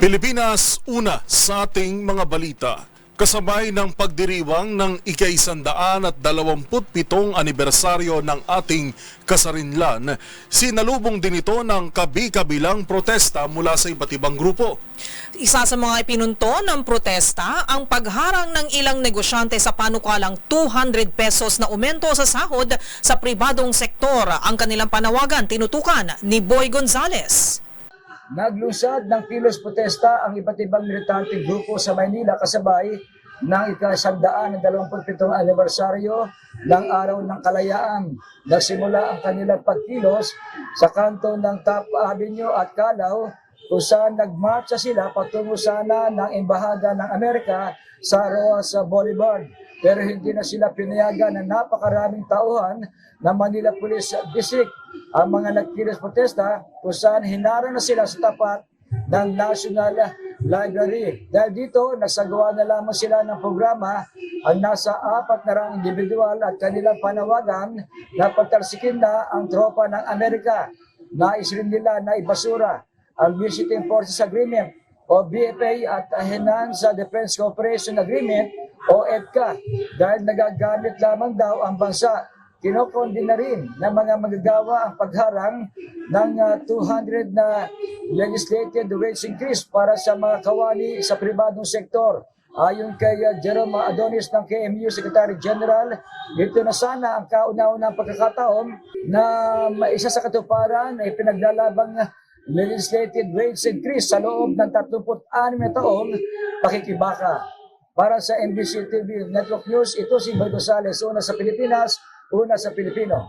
Pilipinas una sa ating mga balita. Kasabay ng pagdiriwang ng ika-127 anibersaryo ng ating kasarinlan, sinalubong din ito ng kabi-kabilang protesta mula sa iba't ibang grupo. Isa sa mga ipinunto ng protesta ang pagharang ng ilang negosyante sa panukalang 200 pesos na aumento sa sahod sa pribadong sektor. Ang kanilang panawagan tinutukan ni Boy Gonzales. Naglunsad ng kilos protesta ang iba't ibang militanteng grupo sa Maynila kasabay ng ika-127 anibersaryo ng Araw ng Kalayaan. Nagsimula ang kanilang pagkilos sa kanto ng Top Avenue at Calao kung saan nagmarcha sila patungo sana ng Embahada ng Amerika sa Roa Boulevard. Pero hindi na sila pinayagan ng napakaraming tauhan ng Manila Police District. Ang mga nagkilos protesta kung saan hinarang na sila sa tapat ng National Library. Dahil dito, nagsagawa na lamang sila ng programa ang nasa 400 individual at kanilang panawagan na pagtalsikin na ang tropa ng Amerika. Nais rin nila na ibasura ang Visiting Forces Agreement o BFA at Enhanced Defense Cooperation Agreement o EDCA dahil nagagamit lamang daw ang bansa. Kinokondi na rin ng mga magagawa ang pagharang ng 200 na legislated wage increase para sa mga kawani sa pribadong sektor. Ayon kay Jerome Adonis ng KMU Secretary General, ito na sana ang kauna-unang pagkakataon na isa sa katuparan ay pinaglalabang legislated wage increase sa loob ng 36 na taong pakikibaka. Para sa NBC TV Network News, ito si Boy Gonzales, una sa Pilipinas, una sa Pilipino.